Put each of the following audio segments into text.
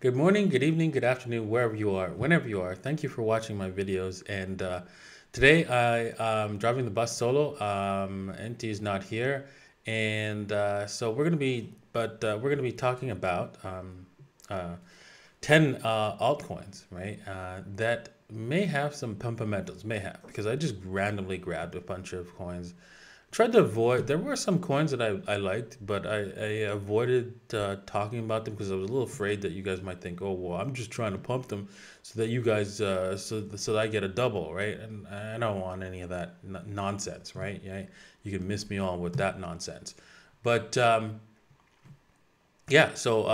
Good morning, good evening, good afternoon, wherever you are, whenever you are. Thank you for watching my videos. And today I am driving the bus solo. NT is not here, and so we're gonna be talking about uh, 10 altcoins, right? That may have some pump-amentals, may have, because I just randomly grabbed a bunch of coins. Tried to avoid, there were some coins that I liked, but I avoided talking about them because I was a little afraid that you guys might think, oh, well, I'm just trying to pump them so that you guys, so that I get a double, right? And I don't want any of that nonsense, right? Yeah, you can miss me all with that nonsense. But yeah, so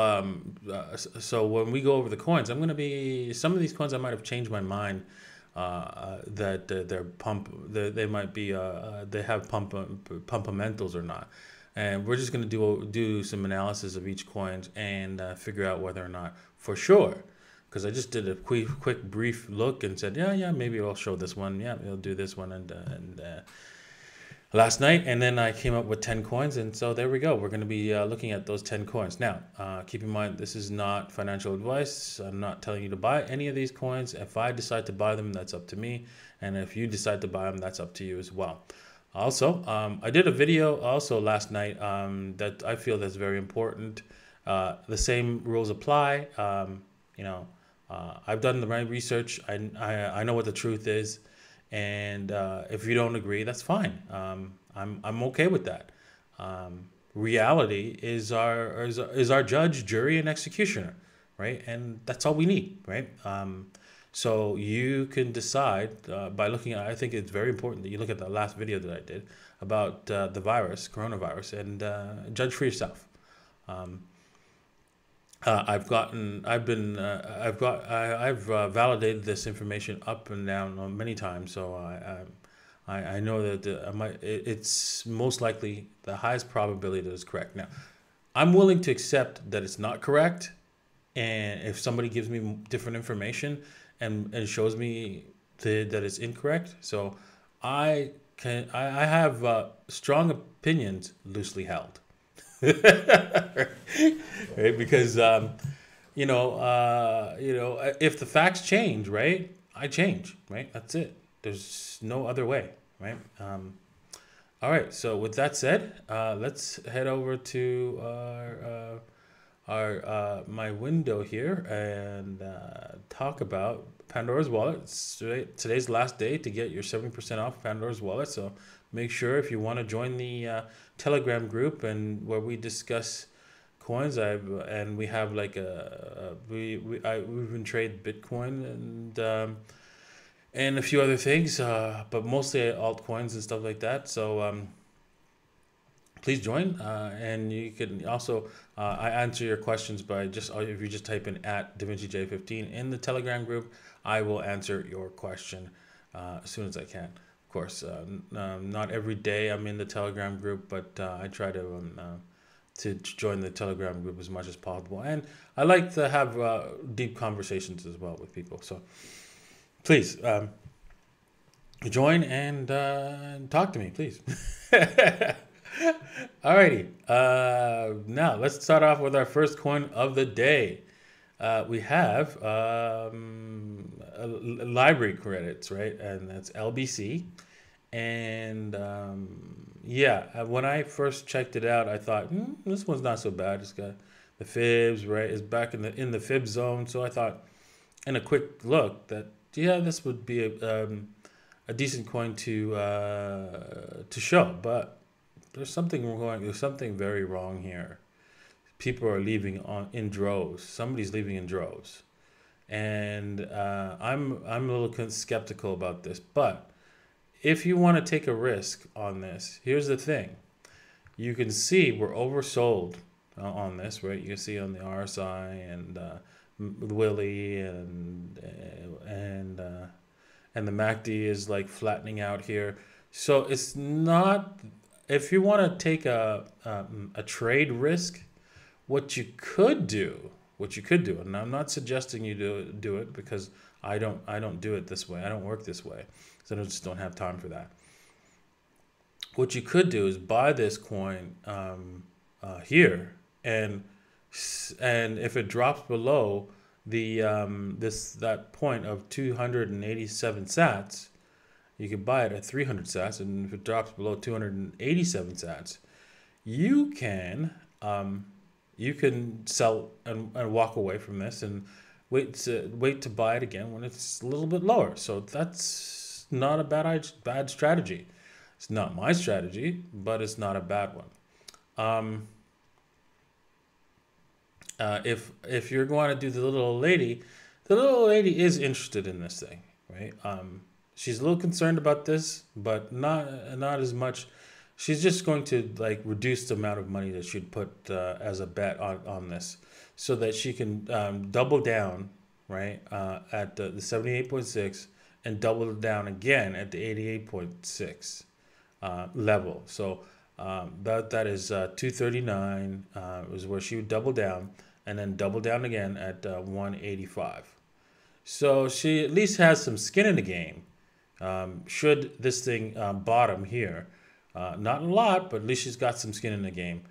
when we go over the coins, I'm going to be some of these coins I might have changed my mind that they might be they have pump-amentals or not, and we're just going to do some analysis of each coin and figure out whether or not for sure. Because I just did a quick brief look and said, yeah, maybe I'll show this one. Yeah, we'll do this one and last night, and then I came up with 10 coins, and so there we go. We're going to be looking at those 10 coins. Now, keep in mind, this is not financial advice. I'm not telling you to buy any of these coins. If I decide to buy them, that's up to me, and if you decide to buy them, that's up to you as well. Also, I did a video also last night that I feel that's very important. The same rules apply. I've done the right research. I know what the truth is. And if you don't agree, that's fine. I'm okay with that. Reality is our judge, jury, and executioner, right? And that's all we need, right? So you can decide by looking at. I think it's very important that you look at the last video that I did about the coronavirus, and judge for yourself. I've validated this information up and down many times, so I know that it's most likely the highest probability that it's correct. Now, I'm willing to accept that it's not correct, and if somebody gives me different information and shows me that it's incorrect, so I have strong opinions loosely held. Right? Because if the facts change, right, I change, right? That's it. There's no other way, right? All right. So with that said, let's head over to our my window here and talk about Pandora's wallet. Today's last day to get your 70% off Pandora's wallet. So make sure if you want to join the Telegram group and where we discuss coins, we have like we've been trading Bitcoin and a few other things, but mostly altcoins and stuff like that. So please join, and you can also I answer your questions by if you just type in @DavinciJ15 in the Telegram group. I will answer your question as soon as I can. Of course, not every day I'm in the Telegram group, but I try to join the Telegram group as much as possible, and I like to have deep conversations as well with people. So please join and talk to me, please. Alrighty. Now let's start off with our first coin of the day. We have library credits, right? And that's LBC. And when I first checked it out, I thought this one's not so bad. It's got the fibs, right? It's back in the fib zone. So I thought, in a quick look, that this would be a decent coin to show. But there's something wrong. There's something very wrong here. People are leaving in droves. Somebody's leaving in droves, and I'm a little skeptical about this. But if you want to take a risk on this, here's the thing. You can see we're oversold on this, right? You can see on the RSI and Willie and the MACD is like flattening out here. So it's not. If you want to take a trade risk, what you could do, and I'm not suggesting you do it because I don't do it this way. I don't work this way, so I just don't have time for that. What you could do is buy this coin here, and if it drops below that point of 287 sats, you can buy it at 300 sats, and if it drops below 287 sats, you can sell and walk away from this and wait to buy it again when it's a little bit lower. So that's not a bad strategy. It's not my strategy, but it's not a bad one. If you're going to do the little lady is interested in this thing, right? She's a little concerned about this, but not as much. She's just going to like reduce the amount of money that she'd put as a bet on this, so that she can double down, right, at the 78.6 and double down again at the 88.6 level. So that is 239 was where she would double down, and then double down again at 185. So she at least has some skin in the game. Should this thing bottom here, not a lot, but at least she's got some skin in the game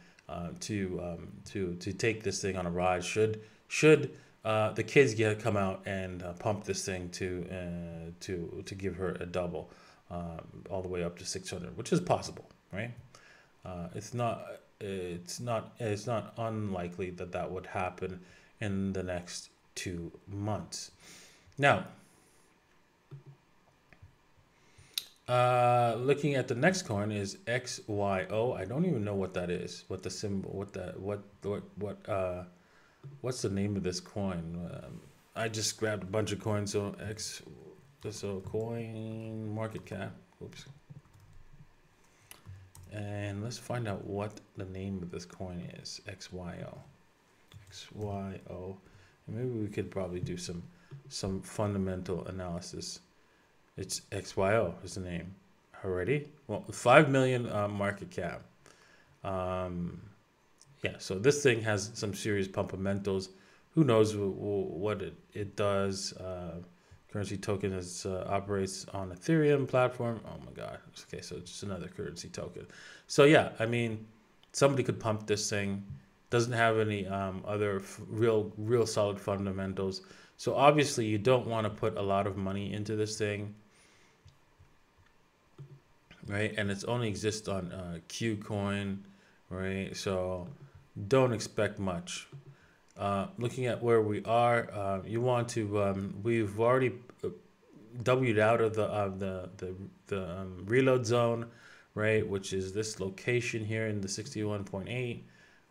to take this thing on a ride. Should the kids come out and pump this thing to give her a double, all the way up to 600, which is possible, right? It's not unlikely that would happen in the next 2 months. Now, looking at the next coin is XYO. I don't even know what that is. What the symbol? What's the name of this coin? I just grabbed a bunch of coins. So coin market cap. Oops. And let's find out what the name of this coin is. XYO. XYO. And maybe we could probably do some fundamental analysis. It's XYO is the name. Already? Well, 5 million market cap. Yeah, so this thing has some serious pump-amentals. Who knows what it does? Currency token operates on Ethereum platform. Oh my God. Okay, so it's just another currency token. So yeah, I mean, somebody could pump this thing. Doesn't have any other real solid fundamentals. So obviously you don't want to put a lot of money into this thing, right? And it's only exists on Qcoin, right? So don't expect much. Looking at where we are, you want to. We've already W'd out of the reload zone, right? Which is this location here in the 61.8.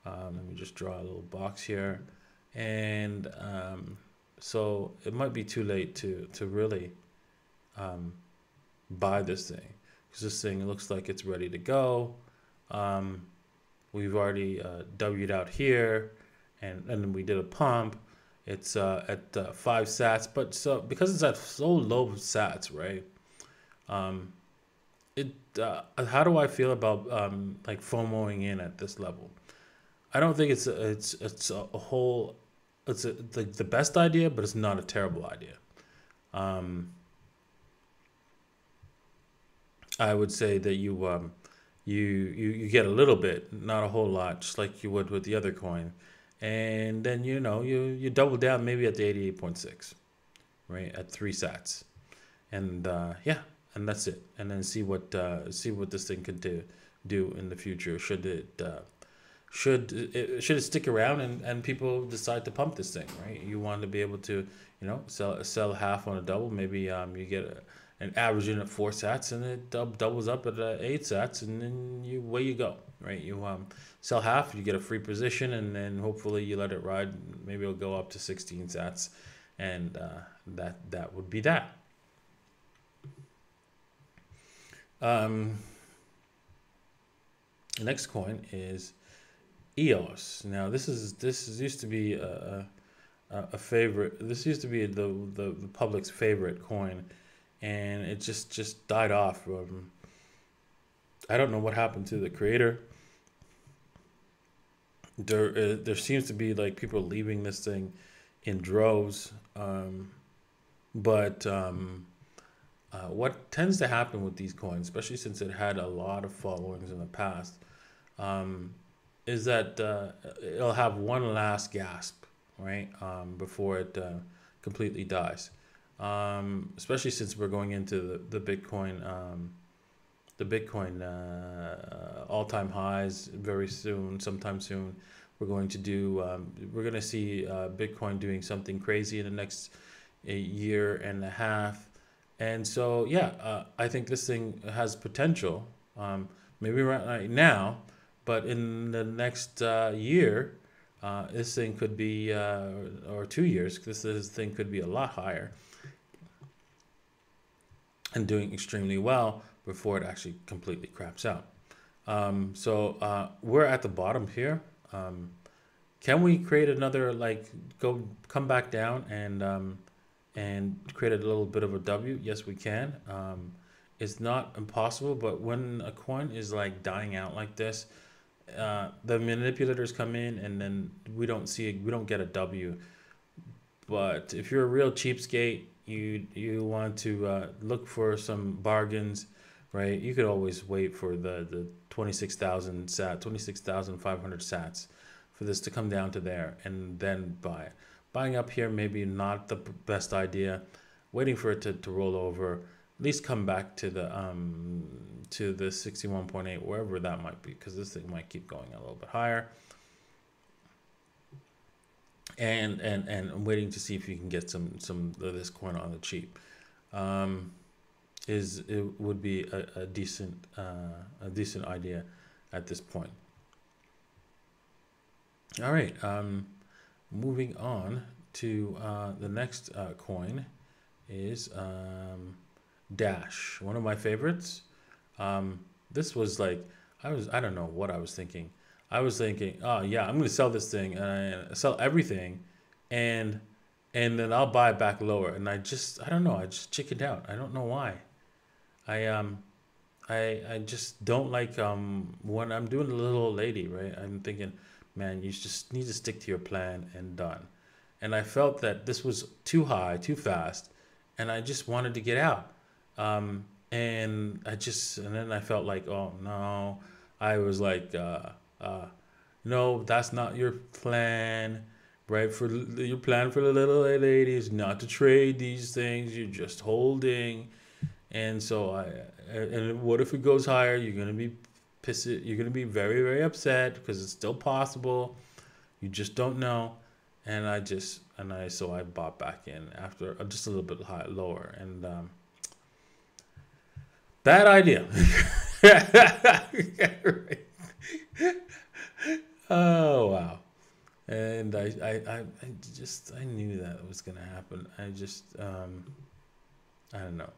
Let me just draw a little box here, and so it might be too late to really buy this thing, because this thing looks like it's ready to go. We've already W'd out here, and then we did a pump. It's at 5 sats, but so because it's at so low sats, right? How do I feel about like FOMOing in at this level? I don't think it's the best idea, but it's not a terrible idea. I would say that you get a little bit, not a whole lot, just like you would with the other coin, and then you double down maybe at the 88.6, right, at 3 sats, and yeah, and that's it, and then see what this thing could do in the future. Should it stick around and people decide to pump this thing, right? You want to be able to sell half on a double. Maybe you get an average in at 4 sats, and it doubles up at 8 sats, and then away you go, right? You sell half, you get a free position, and then hopefully you let it ride. Maybe it'll go up to 16 sats, and that would be that. The next coin is EOS. Now this used to be a favorite. This used to be the public's favorite coin, and it just died off. I don't know what happened to the creator. There seems to be like people leaving this thing in droves, but what tends to happen with these coins, especially since it had a lot of followings in the past, is that it'll have one last gasp, right? Before it completely dies. Especially since we're going into the Bitcoin all-time highs very soon, sometime soon. We're going to do. We're going to see Bitcoin doing something crazy in the next a year and a half, and so yeah, I think this thing has potential. Maybe right now, but in the next year, this thing could be, or 2 years, this thing could be a lot higher and doing extremely well before it actually completely craps out. So we're at the bottom here. Can we create another, like, come back down and create a little bit of a W? Yes, we can. It's not impossible, but when a coin is like dying out like this, the manipulators come in and then we don't get a W. But if you're a real cheapskate, you want to look for some bargains, right? You could always wait for the 26,000 sat, 26,500 sats for this to come down to there and then buy it. Buying up here maybe not the best idea. Waiting for it to roll over, at least come back to the 61.8, wherever that might be, because this thing might keep going a little bit higher. And I'm waiting to see if you can get some of this coin on the cheap. It would be a decent idea at this point. All right, moving on to the next coin is Dash, one of my favorites. This was like, I don't know what I was thinking. I was thinking, oh yeah, I'm gonna sell this thing and sell everything, and then I'll buy it back lower. And I don't know, I just chickened out. I don't know why. I just don't like when I'm doing the little old lady, right? I'm thinking, man, you just need to stick to your plan and done. And I felt that this was too high, too fast, and I just wanted to get out. And then I felt like, oh no, I was like, no, that's not your plan, right? For your plan for the little lady is not to trade these things. You're just holding. And so and what if it goes higher? You're gonna be pissed. You're gonna be very, very upset because it's still possible. You just don't know. And so I bought back in after just a little bit lower, and bad idea. Oh wow. And I knew that was gonna happen. I don't know.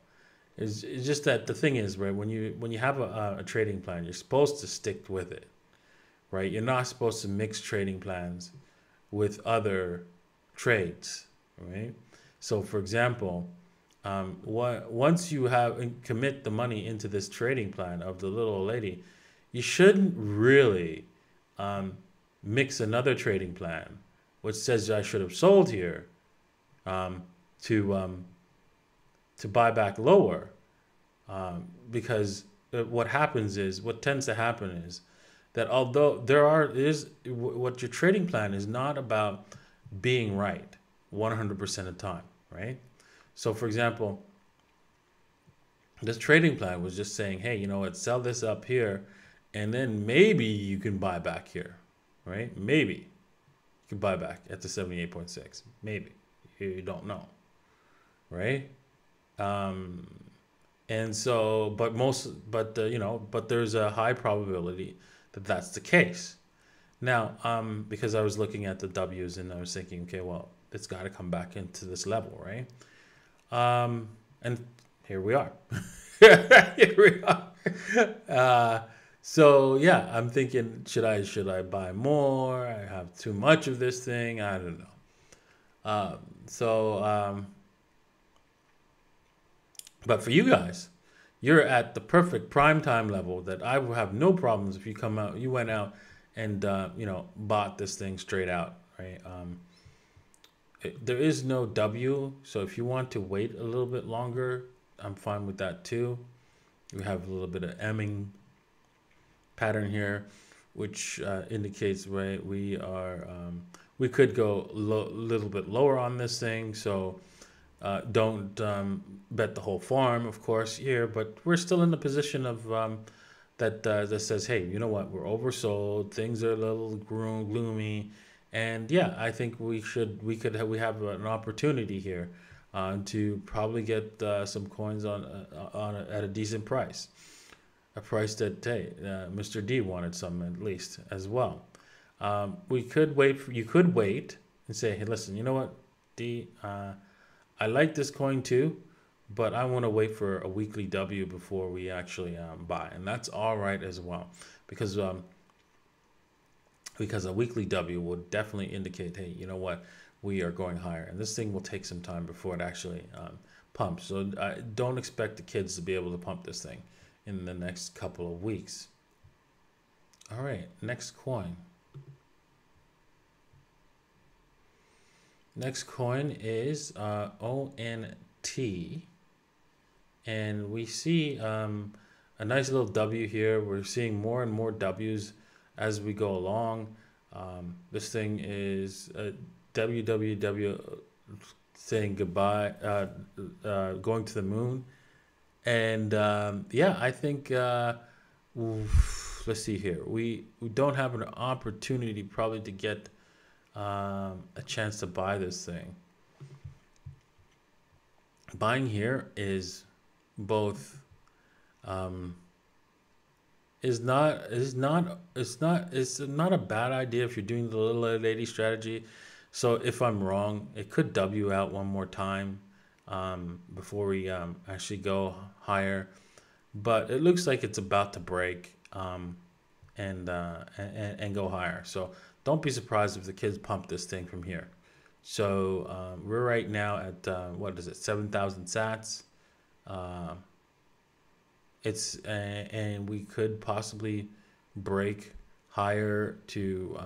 It's just that the thing is, right, when you have a trading plan, you're supposed to stick with it, right? You're not supposed to mix trading plans with other trades, right? So for example, once you commit the money into this trading plan of the little old lady, you shouldn't really mix another trading plan, which says I should have sold here, to buy back lower, because what tends to happen is that although what your trading plan is not about being right 100% of the time, right? So for example, this trading plan was just saying, hey, you know what, sell this up here, and then maybe you can buy back here, right? Maybe you can buy back at the 78.6. Maybe. You don't know, right? And so, but there's a high probability that that's the case. Now, because I was looking at the W's and I was thinking, okay, well, it's got to come back into this level, right? And here we are. Here we are. So yeah, I'm thinking, should I buy more? I have too much of this thing. I don't know. But for you guys, you're at the perfect prime time level that I will have no problems if you went out and bought this thing straight out, right? There is no W, so if you want to wait a little bit longer, I'm fine with that too. We have a little bit of emming pattern here, which indicates, right, we we could go a little bit lower on this thing. So don't bet the whole farm, of course, here. But we're still in the position of that says, hey, you know what? We're oversold. Things are a little gloomy, and yeah, I think we have an opportunity here to probably get some coins at a decent price, a price that, hey, Mr. D wanted some at least as well. We could wait. You could wait and say, hey, listen, you know what, D, I like this coin too, but I want to wait for a weekly W before we actually buy, and that's all right as well, because a weekly W would definitely indicate, hey, you know what, we are going higher, and this thing will take some time before it actually pumps. So don't expect the kids to be able to pump this thing in the next couple of weeks. All right, next coin. Next coin is ONT, and we see a nice little W here. We're seeing more and more W's as we go along. This thing is www saying goodbye, going to the moon, and yeah, I think let's see here. We don't have an opportunity probably to get a chance to buy this thing. Buying here is both it's not a bad idea if you're doing the little lady strategy. So if I'm wrong, it could W out one more time before we actually go higher, but it looks like it's about to break and go higher. So don't be surprised if the kids pump this thing from here. So we're right now at what is it, 7,000 sats. And we could possibly break higher to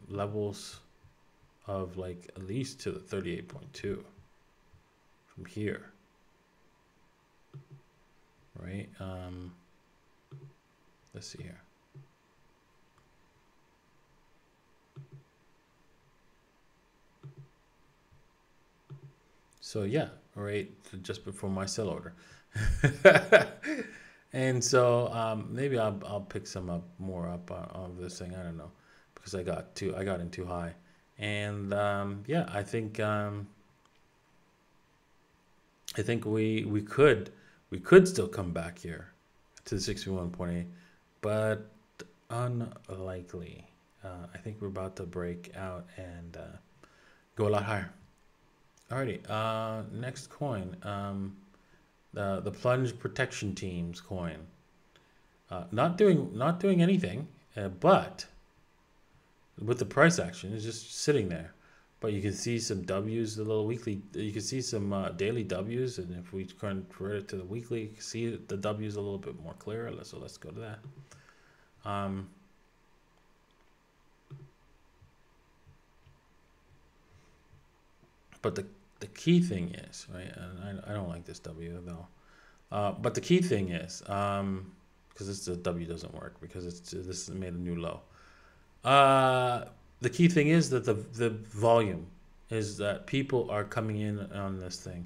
levels of like at least to the 38.2 from here, right? Let's see here. So yeah, right, just before my sell order. And so maybe I'll pick some more up of this thing. I don't know, because I got in too high. And yeah, I think we could still come back here to the 61.8, but unlikely. I think we're about to break out and go a lot higher. Alrighty, next coin, the Plunge Protection Team's coin. Not doing anything, but with the price action, it's just sitting there. But you can see some W's, the little weekly. You can see some daily W's, and if we convert it to the weekly, you can see the W's a little bit more clearer. So let's go to that. But the key thing is, right, and I don't like this W though, but the key thing is, because the W doesn't work because this made a new low. The key thing is that the volume is that people are coming in on this thing,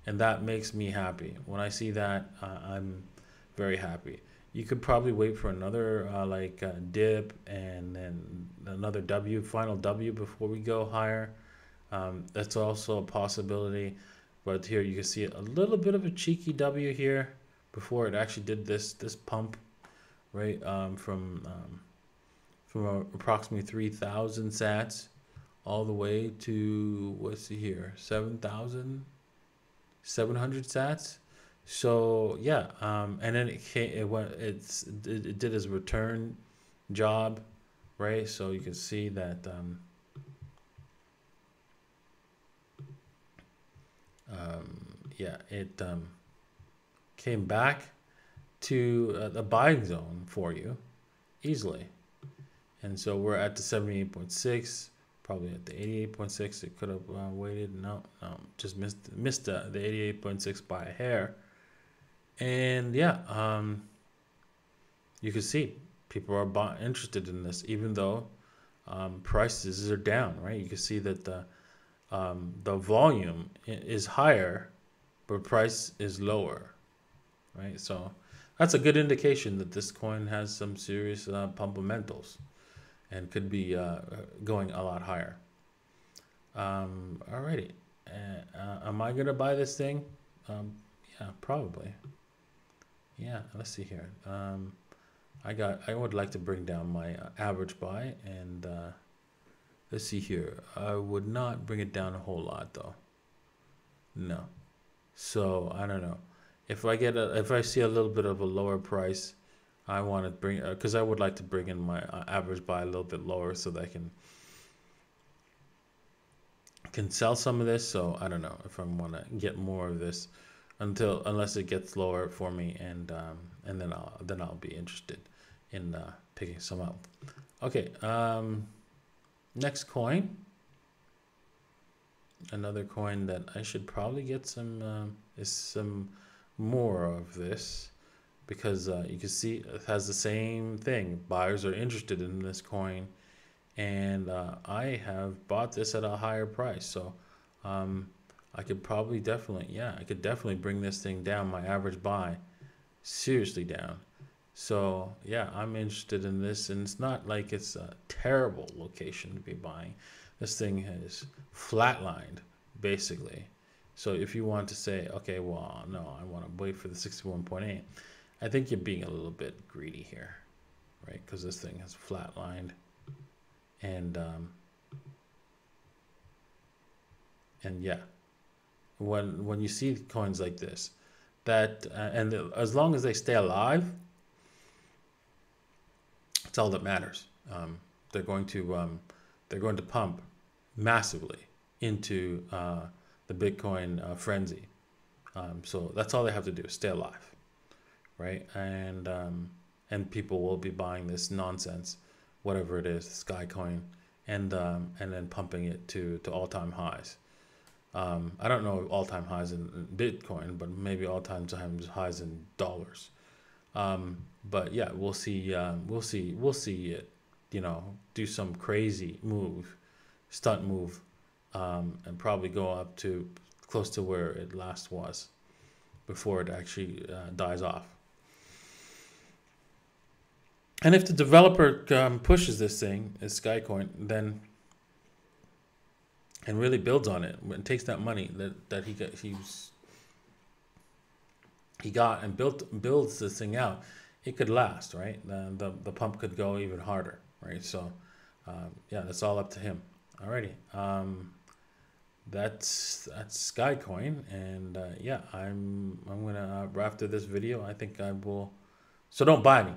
and that makes me happy. When I see that, I'm very happy. You could probably wait for another dip and then another W, final W before we go higher. That's also a possibility, but here you can see a little bit of a cheeky W here before it actually did this pump, right? From approximately 3,000 sats all the way to, let's see here, 7,700 sats. So yeah, and then it did its return job, right? So you can see that. Yeah, it came back to the buying zone for you easily, and so we're at the 78.6, probably at the 88.6. It could have waited. No, just missed the 88.6 by a hair. And yeah, you can see people are interested in this, even though prices are down, right? You can see that the volume is higher, but price is lower, right? So that's a good indication that this coin has some serious pump-amentals and could be going a lot higher. Alrighty. Am I gonna buy this thing? Yeah, probably. Yeah, let's see here. I would like to bring down my average buy, and let's see here. I would not bring it down a whole lot though. No. So I don't know. If I see a little bit of a lower price, I want to bring, because I would like to bring in my average buy a little bit lower so that I can sell some of this. So I don't know if I want to get more of this unless it gets lower for me, and then I'll be interested in picking some up. Okay, next coin. Another coin that I should probably get some is some more of this, because you can see it has the same thing. Buyers are interested in this coin, and I have bought this at a higher price, so I could probably definitely bring this thing down, my average buy, seriously down. So yeah, I'm interested in this, and it's not like it's a terrible location to be buying. This thing has flatlined basically. So if you want to say, okay, well, no, I want to wait for the 61.8, I think you're being a little bit greedy here, right? Because this thing has flatlined, and yeah, when you see coins like this, that as long as they stay alive, it's all that matters. They're going to pump massively into the Bitcoin frenzy. So that's all they have to do is stay alive, right? And people will be buying this nonsense, whatever it is, Sky Coin, and then pumping it to all-time highs. I don't know all-time highs in Bitcoin, but maybe all-time highs in dollars. But yeah, we'll see it, do some crazy stunt move, and probably go up to close to where it last was before it actually dies off. And if the developer pushes this thing, as Skycoin, then and really builds on it and takes that money that he got and builds this thing out, it could last, right? The pump could go even harder, right? So yeah, that's all up to him. Alrighty, that's Skycoin, and yeah, I'm gonna after this video, I think I will. So don't buy me.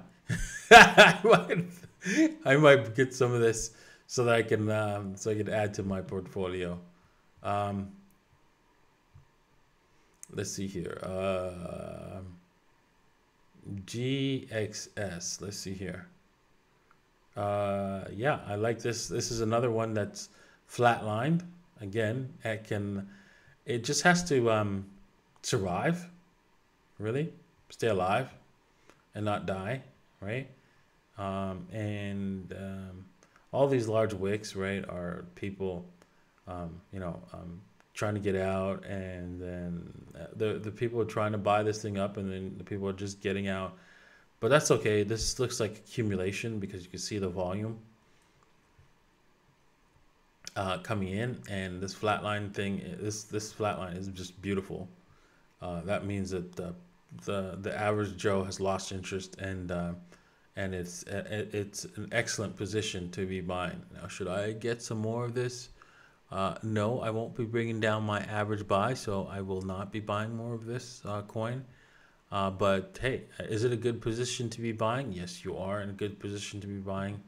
I might get some of this so that I can add to my portfolio. Let's see here. GXS. Let's see here. Yeah, I like this. This is another one that's flatlined. Again, it just has to survive, really, stay alive, and not die, right? All these large wicks, right, are people, trying to get out, and then the people are trying to buy this thing up, and then the people are just getting out. But that's okay. This looks like accumulation because you can see the volume coming in, and this flatline thing, this flatline is just beautiful. That means that the average Joe has lost interest, and it's an excellent position to be buying. Now, should I get some more of this? No, I won't be bringing down my average buy, so I will not be buying more of this coin. But hey, is it a good position to be buying? Yes, you are in a good position to be buying.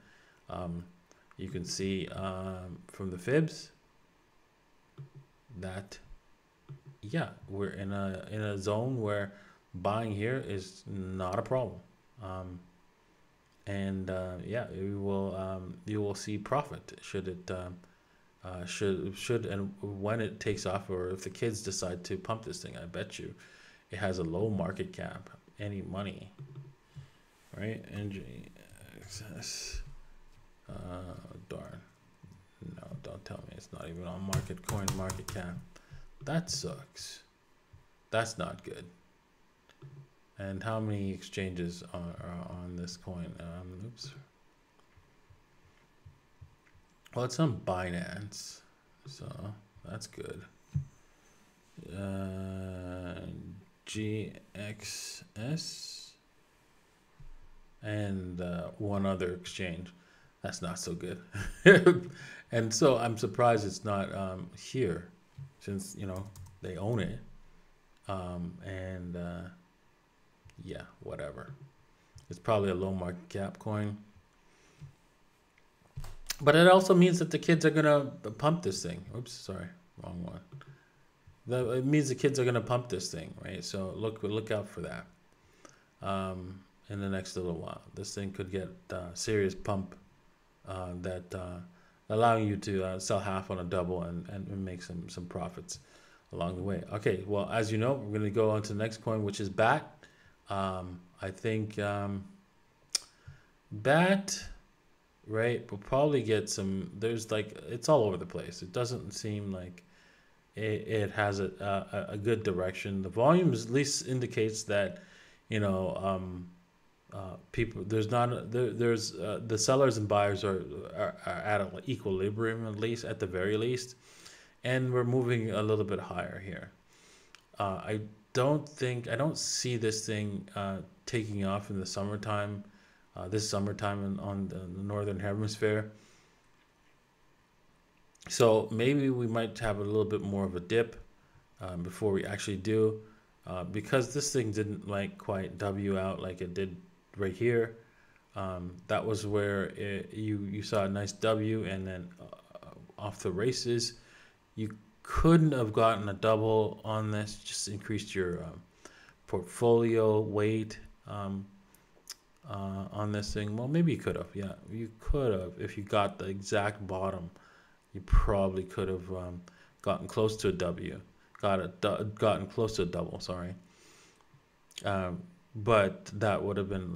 You can see from the fibs that, yeah, we're in a zone where buying here is not a problem. Yeah, you will see profit should it should and when it takes off, or if the kids decide to pump this thing. I bet you it has a low market cap. Any money, right? NGXS. darn. No, don't tell me it's not even on market cap. That sucks. That's not good. And how many exchanges are on this coin? Oops. Well, it's on Binance, so that's good. GXS and one other exchange. That's not so good. And so I'm surprised it's not here, since they own it. And yeah, whatever. It's probably a low market cap coin. But it also means that the kids are gonna pump this thing. Oops, sorry, wrong one. It means the kids are gonna pump this thing, right? So look out for that. In the next little while, this thing could get serious pump that allowing you to sell half on a double and make some profits along the way. Okay, well, as you know, we're gonna go on to the next coin, which is BAT. I think BAT. Right, we'll probably get some. There's it's all over the place. It doesn't seem like it has a good direction. The volume at least indicates that people there's not there's the sellers and buyers are at an equilibrium, at least at the very least, and we're moving a little bit higher here. I don't see this thing taking off in the summertime. This summertime on the northern hemisphere. So maybe we might have a little bit more of a dip before we actually do, because this thing didn't quite W out like it did right here. That was where you saw a nice W, and then off the races. You couldn't have gotten a double on this, just increased your portfolio weight. On this thing. Well, maybe you could have. Yeah, you could have. If you got the exact bottom, you probably could have gotten close to a W. Gotten close to a double. Sorry. But that would have been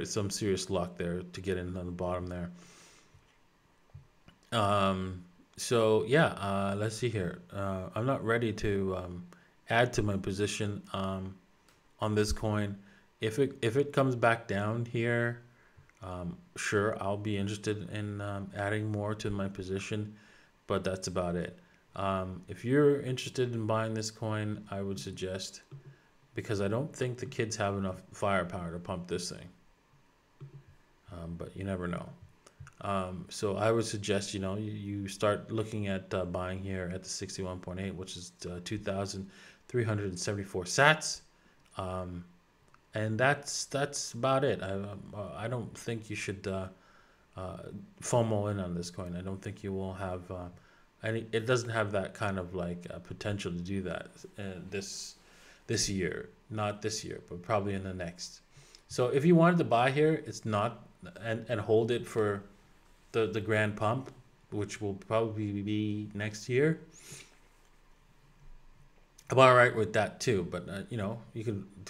some serious luck there to get in on the bottom there. So yeah, let's see here. I'm not ready to add to my position on this coin. If it comes back down here, sure, I'll be interested in adding more to my position, but that's about it. If you're interested in buying this coin, I would suggest, because I don't think the kids have enough firepower to pump this thing, but you never know. So I would suggest you start looking at buying here at the 61.8, which is 2,374 sats. And that's about it. I don't think you should FOMO in on this coin. I don't think you will have any. It doesn't have that kind of potential to do that this year. Not this year, but probably in the next. So if you wanted to buy here, it's not and hold it for the grand pump, which will probably be next year. I'm all right with that too, but you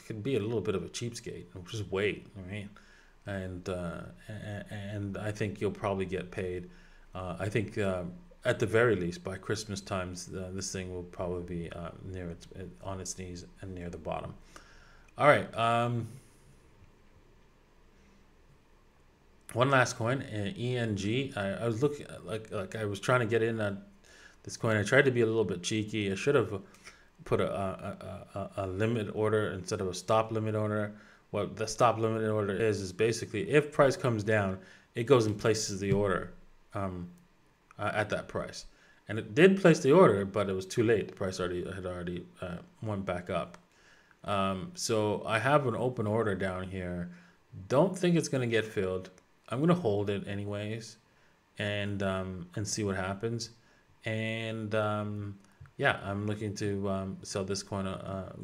could be a little bit of a cheapskate. Just wait, right? And I think you'll probably get paid. I think at the very least by Christmas times, this thing will probably be on its knees and near the bottom. All right. One last coin, ENG. I was looking I was trying to get in on this coin. I tried to be a little bit cheeky. I should have put a limit order instead of a stop limit order. What the stop limit order is basically if price comes down, it goes and places the order at that price. And it did place the order, but it was too late. The price had already went back up. So I have an open order down here. Don't think it's going to get filled. I'm going to hold it anyways and see what happens. And yeah, I'm looking to sell this coin,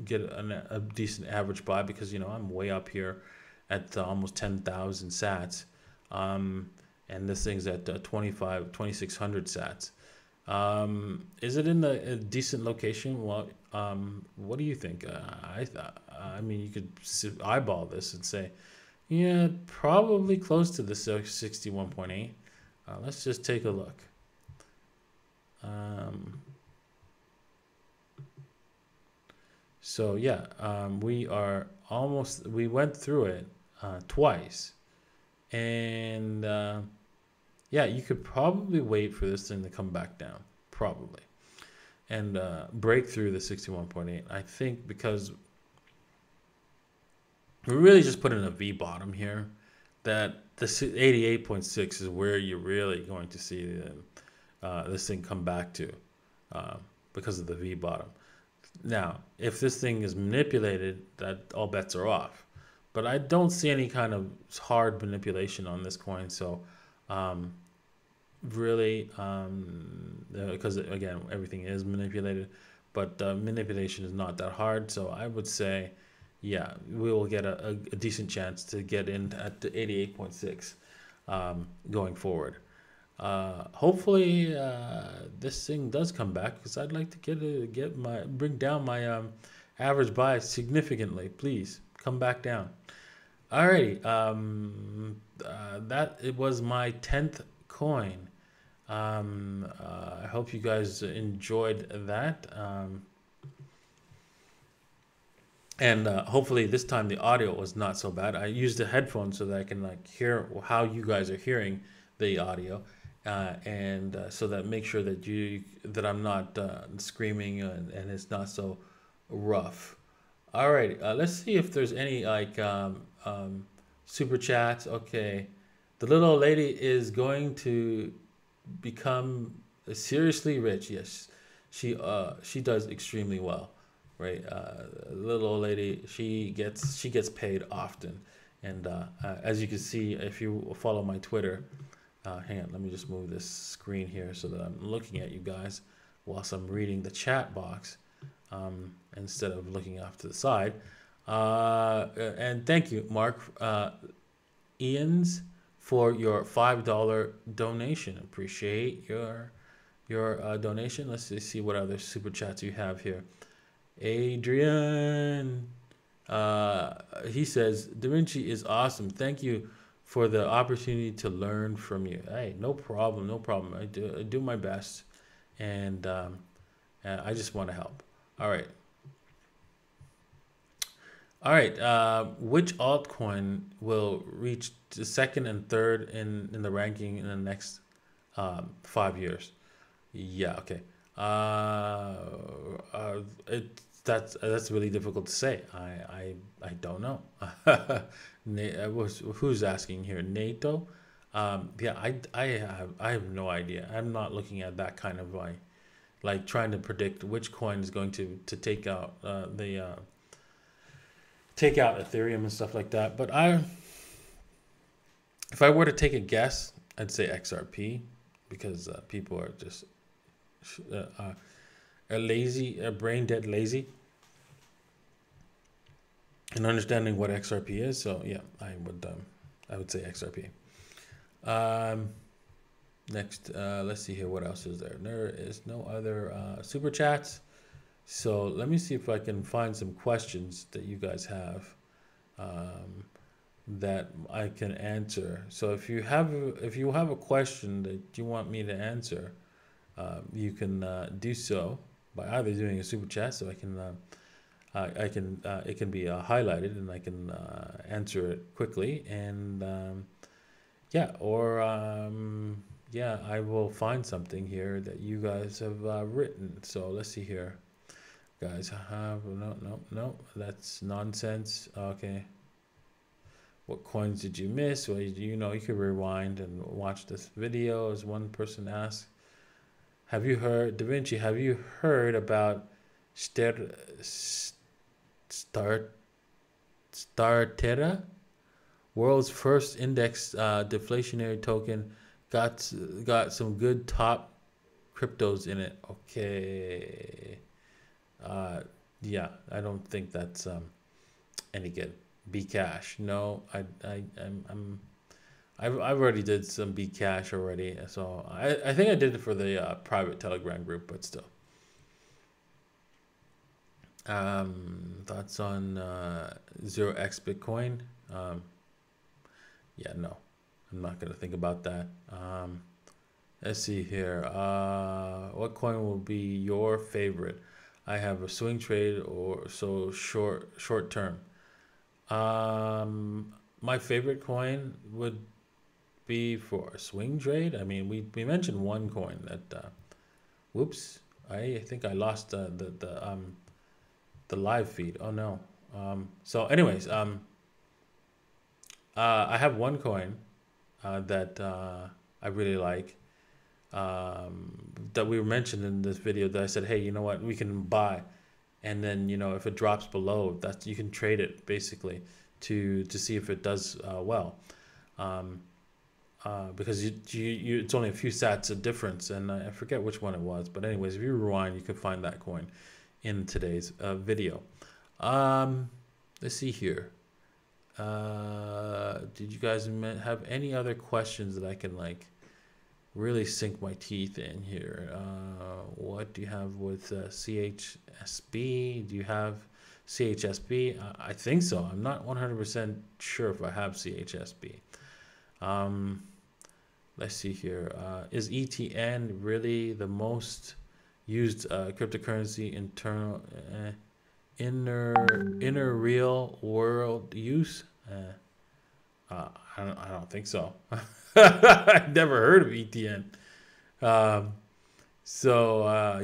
get a decent average buy, because I'm way up here at almost 10,000 sats, and this thing's at 2,600 sats. Is it in a decent location? Well, what do you think? I mean, you could eyeball this and say, yeah, probably close to the 61.8. Let's just take a look. So yeah, we went through it twice, and yeah, you could probably wait for this thing to come back down, probably, and break through the 61.8. I think because we're really just putting a V bottom here, that the 88.6 is where you're really going to see this thing come back to, because of the V bottom. Now, if this thing is manipulated, that all bets are off. But I don't see any kind of hard manipulation on this coin. So, really, because again, everything is manipulated, but manipulation is not that hard. So I would say, yeah, we will get a decent chance to get in at the 88.6 going forward. Hopefully this thing does come back, because I'd like to bring down my average buy significantly. Please come back down. Alrighty, that it was my 10th coin. I hope you guys enjoyed that. And hopefully this time the audio was not so bad. I used the headphones so that I can hear how you guys are hearing the audio, and so that make sure that I'm not screaming, and it's not so rough. All right, let's see if there's any super chats. Okay, the little old lady is going to become seriously rich. Yes, she does extremely well, right? Little old lady, she gets paid often, and as you can see if you follow my Twitter. Hang on, let me just move this screen here so that I'm looking at you guys whilst I'm reading the chat box, instead of looking off to the side. And thank you, Mark Ians, for your $5 donation. Appreciate your donation. Let's just see what other super chats you have here. Adrian, he says, Davinci is awesome. Thank you for the opportunity to learn from you. Hey, no problem, no problem. I do my best, and I just want to help. All right. All right. Which altcoin will reach the second and third in the ranking in the next 5 years? Yeah. Okay. That's really difficult to say. I don't know. Who's asking here? NATO? Yeah, I have no idea. I'm not looking at that kind of like trying to predict which coin is going to take out take out Ethereum and stuff like that. But if I were to take a guess, I'd say XRP, because people are just lazy, brain dead lazy, and understanding what XRP is. So yeah, I would say XRP. Next, let's see here. What else is there? There is no other super chats. So let me see if I can find some questions that you guys have that I can answer. So if you have a question that you want me to answer, you can do so by either doing a super chat, so I can it can be highlighted and I can answer it quickly, and yeah, or yeah, I will find something here that you guys have written. So let's see here, guys. No, that's nonsense. Okay, what coins did you miss? Well, you could rewind and watch this video, as one person asked. Have you heard, Davinci, have you heard about Startera? World's first index deflationary token, got some good top cryptos in it. Okay. Yeah, I don't think that's any good. Bcash. No, I've already did some Bcash already, so I think I did it for the private Telegram group, but still. Thoughts on 0x Bitcoin? Yeah, no, I'm not gonna think about that. Let's see here. What coin will be your favorite? I have a swing trade or so short term. My favorite coin would be for a swing trade. I mean, we mentioned one coin that. Whoops! I think I lost the live feed. Oh no. So, anyways, I have one coin that I really like. That we mentioned in this video that I said, hey, you know what, we can buy, and then if it drops below, that you can trade it basically to see if it does well, um, because it's only a few sats of difference, and I forget which one it was, but anyways, if you rewind, you can find that coin in today's video. Um, let's see here. Did you guys have any other questions that I can really sink my teeth in here? What do you have with CHSB? Do you have CHSB? I think so. I'm not 100% sure if I have CHSB. Let's see here. Is ETN really the most used cryptocurrency inner real world use? I don't think so. I've never heard of ETN.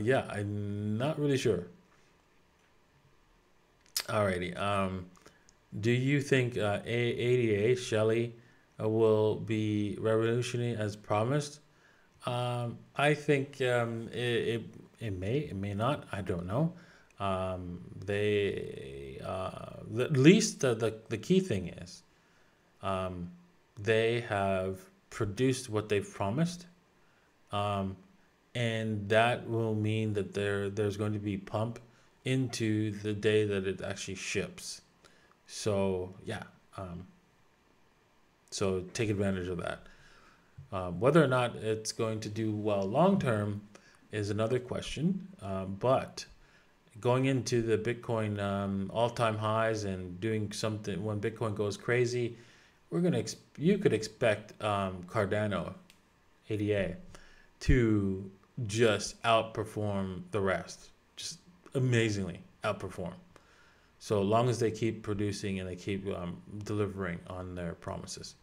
Yeah, I'm not really sure. Alrighty. Do you think ADA Shelley will be revolutionary as promised? I think it may not. I don't know. At least the key thing is, they have produced what they've promised, and that will mean that there's going to be pump into the day that it actually ships. So yeah, so take advantage of that. Whether or not it's going to do well long term is another question, but going into the Bitcoin all-time highs and doing something when Bitcoin goes crazy, you could expect Cardano ADA to just outperform the rest, just amazingly outperform. So long as they keep producing and they keep delivering on their promises,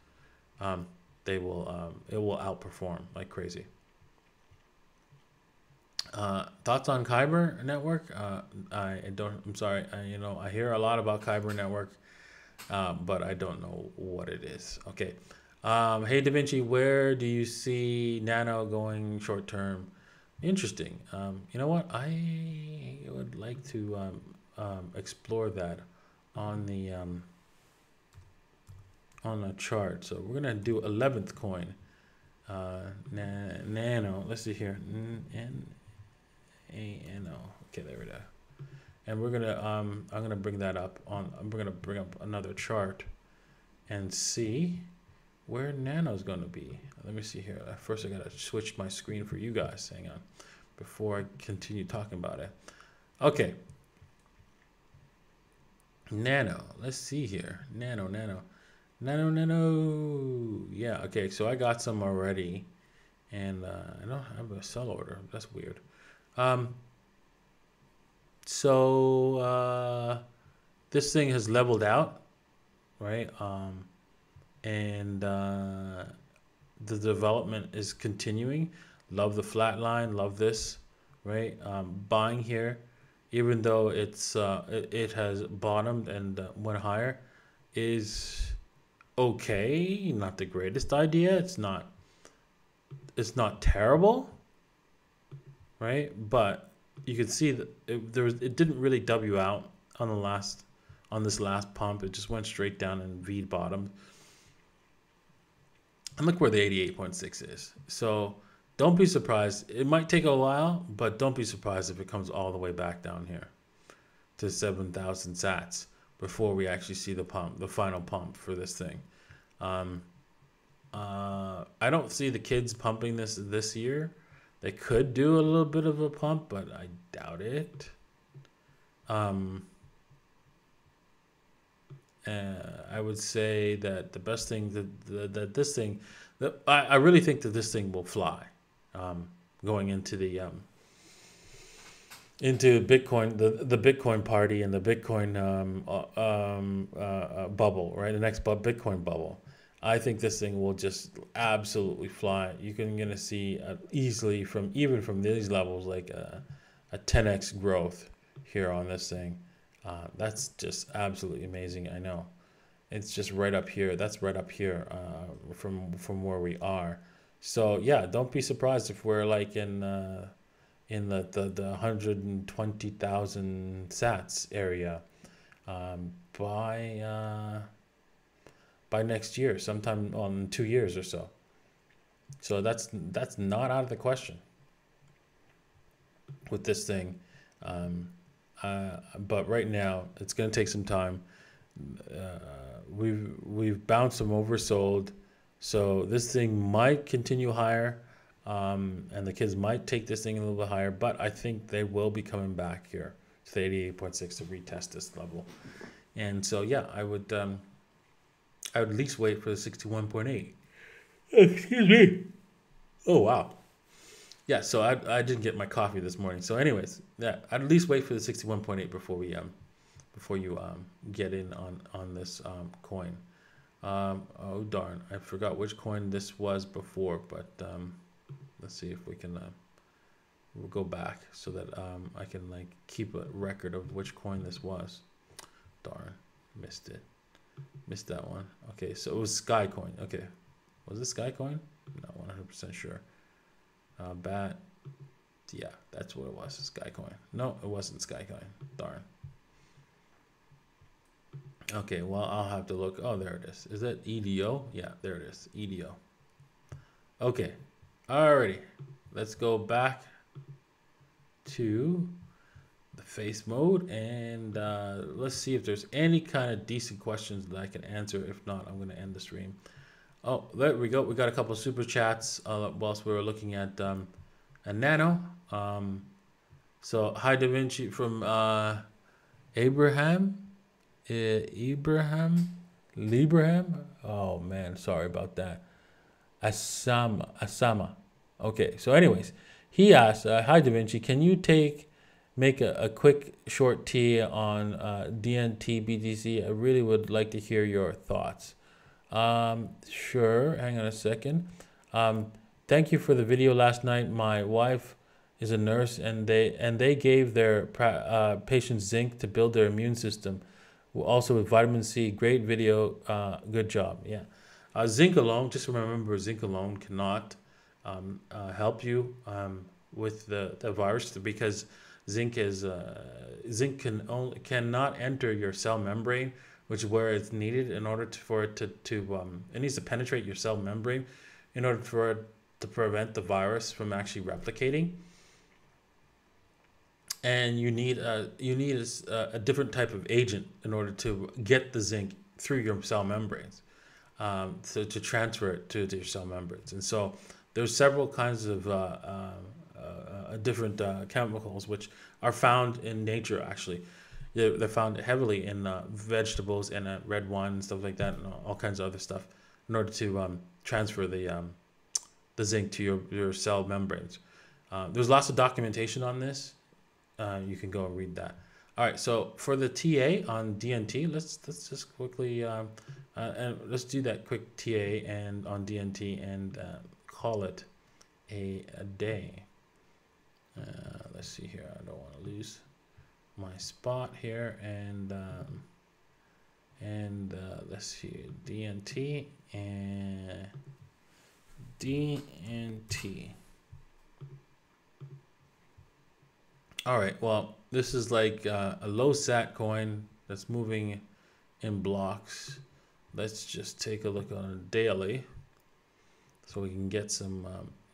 it will outperform like crazy. Thoughts on Kyber network? I'm sorry. I hear a lot about Kyber network, but I don't know what it is. Okay. Hey Davinci, where do you see Nano going short term? Interesting. You know what? I would like to explore that on the chart. So we're gonna do 11th coin. Nano. Let's see here. NANO. Okay, there we go. And we're gonna I'm gonna bring that up I'm gonna bring up another chart and see where Nano's gonna be. Let me see here. First I gotta switch my screen for you guys. Hang on. Before I continue talking about it. Okay. Nano. Let's see here. Nano. Yeah, okay, so I got some already. And I don't have a sell order. That's weird. This thing has leveled out, right? And the development is continuing. Love the flat line. Love this, right? Buying here, even though it has bottomed and went higher, is okay. Not the greatest idea. It's not terrible, right? But you could see that it didn't really W out on this last pump. It just went straight down and V bottomed. And look where the 88.6 is. So don't be surprised. It might take a while, but don't be surprised if it comes all the way back down here to 7,000 sats before we actually see the final pump for this thing. I don't see the kids pumping this year. They could do a little bit of a pump, but I doubt it. I would say that the best thing I really think that this thing will fly. going into Bitcoin, the Bitcoin party and the Bitcoin bubble, right? The next Bitcoin bubble. I think this thing will just absolutely fly. You're gonna see easily even from these levels like a 10x growth here on this thing. That's just absolutely amazing. I know it's just right up here. That's right up here from where we are. So yeah, don't be surprised if we're like in the 120,000 sats area by next year, sometime on 2 years or so. So that's not out of the question with this thing. But right now, it's going to take some time. We've bounced some oversold, so this thing might continue higher. And the kids might take this thing a little bit higher, but I think they will be coming back here to the 88.6 to retest this level. And so, yeah, I would at least wait for the 61.8. Excuse me. Oh, wow. Yeah, so I didn't get my coffee this morning. So anyways, yeah, I'd at least wait for the 61.8 before you get in on this coin. Oh, darn. I forgot which coin this was before, but let's see if we can we'll go back so that I can like keep a record of which coin this was. Darn, missed it. Missed that one. Okay, so it was Sky Coin. Okay, was it Sky Coin? Not 100% sure. Bat. Yeah, that's what it was. Sky Coin. No, it wasn't Sky Coin. Darn. Okay, well, I'll have to look. Oh, there it is. Is that EDO? Yeah, there it is. EDO. Okay. Alrighty. Let's go back to the face mode and let's see if there's any kind of decent questions that I can answer. If not, I'm going to end the stream. Oh, there we go. We got a couple of super chats whilst we were looking at a NANO. So hi Davinci from Abraham. Libraham. Oh man, sorry about that. Asama. Okay, so anyways, he asked, hi Davinci, can you make a quick short tea on DNT BTC? I really would like to hear your thoughts. Sure, hang on a second. Thank you for the video last night. My wife is a nurse and they gave their patients zinc to build their immune system. Also with vitamin C. Great video. Good job. Yeah. Zinc alone, just remember, zinc alone cannot help you with the virus because zinc cannot enter your cell membrane, which is where it's needed in order for it to it needs to penetrate your cell membrane in order for it to prevent the virus from actually replicating. And you need a different type of agent in order to get the zinc through your cell membranes, to transfer it to your cell membranes. And so there's several kinds of different chemicals which are found in nature. Actually, they're found heavily in vegetables and red wine and stuff like that, and all kinds of other stuff, in order to transfer the zinc to your cell membranes. There's lots of documentation on this. You can go and read that. All right, so for the TA on DNT, let's just quickly and let's do that quick TA and on DNT and call it a day. Let's see here. I don't want to lose my spot here, and let's see, DNT and DNT. All right, well, this is like a low sat coin that's moving in blocks. Let's just take a look on a daily so we can get some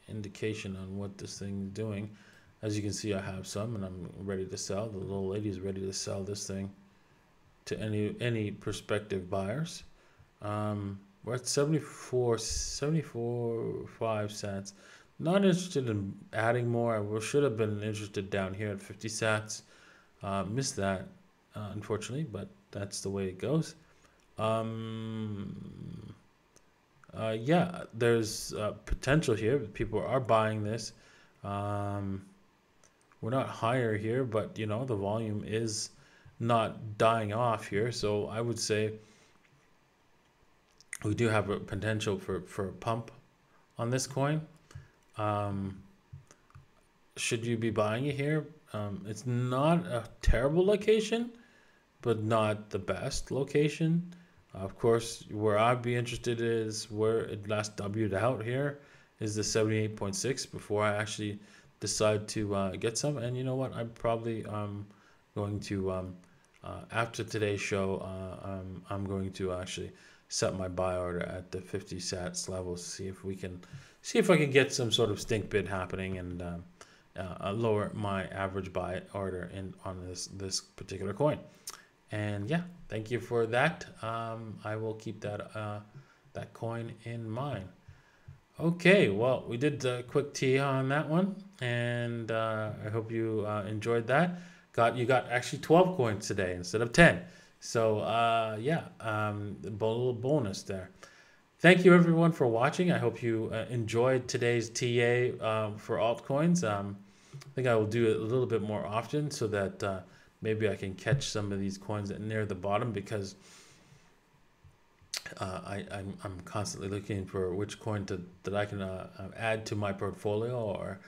indication on what this thing is doing. As you can see, I have some and I'm ready to sell. The little lady is ready to sell this thing to any prospective buyers. We're at 74.5 cents. Not interested in adding more. I should have been interested down here at 50 sats. Missed that, unfortunately, but that's the way it goes. yeah, there's potential here. People are buying this. Um, we're not higher here, but you know the volume is not dying off here. So I would say we do have a potential for a pump on this coin. Um, should you be buying it here? It's not a terrible location, but not the best location. Of course, where I'd be interested is where it last W'd out here is the 78.6 before I actually decide to get some. And you know what? I'm probably going to, after today's show, I'm going to actually set my buy order at the 50 sats level, see if I can get some sort of stink bid happening and lower my average buy order on this particular coin. And yeah, thank you for that. I will keep that coin in mind. Okay, well, we did a quick tea on that one, and I hope you enjoyed that. You got actually 12 coins today instead of 10. So yeah, a little bonus there. Thank you everyone for watching. I hope you enjoyed today's TA for altcoins. I think I will do it a little bit more often so that maybe I can catch some of these coins near the bottom, because I'm constantly looking for which coin that I can add to my portfolio or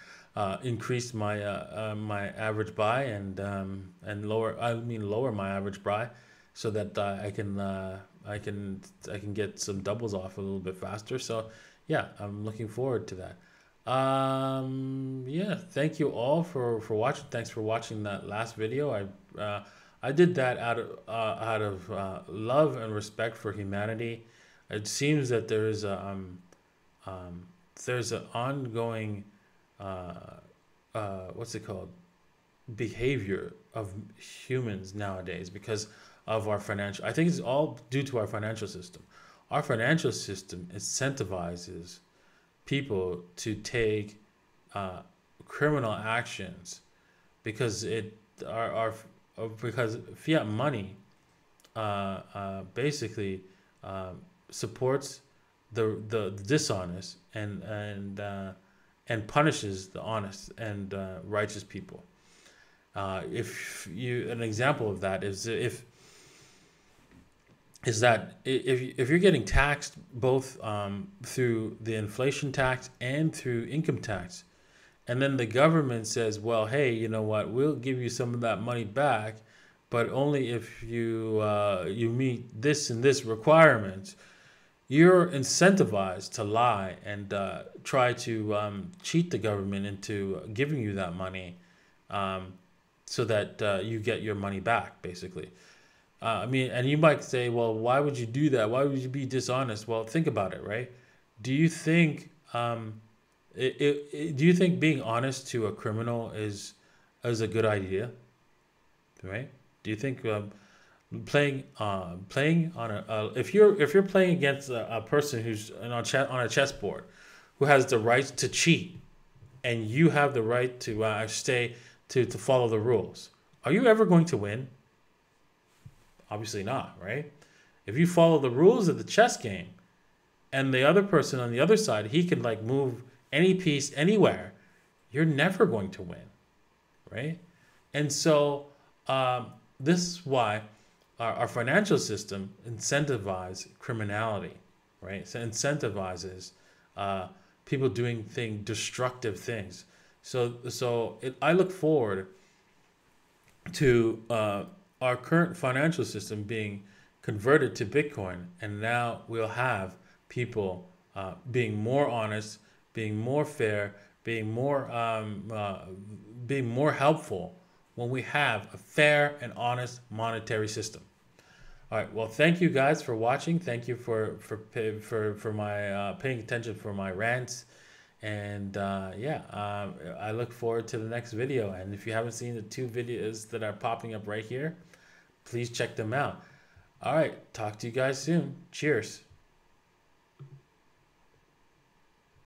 increase my my average buy and lower my average buy so that I can get some doubles off a little bit faster. So yeah, I'm looking forward to that. Yeah, thank you all for watching. Thanks for watching that last video. I did that out of love and respect for humanity. It seems that there's an ongoing what's it called, behavior of humans nowadays because of our financial. I think it's all due to our financial system. Our financial system incentivizes people to take criminal actions because because fiat money basically supports the dishonest and punishes the honest and righteous people. An example of that is if you're getting taxed both through the inflation tax and through income tax, and then the government says, well, hey, you know what, we'll give you some of that money back, but only if you meet this and this requirements, you're incentivized to lie and try to cheat the government into giving you that money so that you get your money back, basically. I mean, and you might say, well, why would you do that? Why would you be dishonest? Well, think about it, right? Do you think do you think being honest to a criminal is a good idea, right? Do you think playing on if you're playing against a person who's on a chessboard who has the right to cheat, and you have the right to to follow the rules, are you ever going to win? Obviously not, right? If you follow the rules of the chess game and the other person on the other side, he can like move any piece anywhere, you're never going to win, right? And so this is why our financial system incentivizes criminality, right? So it incentivizes people doing destructive things. So I look forward to our current financial system being converted to Bitcoin, and now we'll have people being more honest, being more fair, being more helpful when we have a fair and honest monetary system. All right. Well, thank you guys for watching. Thank you for my paying attention for my rants. And yeah, I look forward to the next video. And if you haven't seen the 2 videos that are popping up right here, please check them out. All right. Talk to you guys soon. Cheers.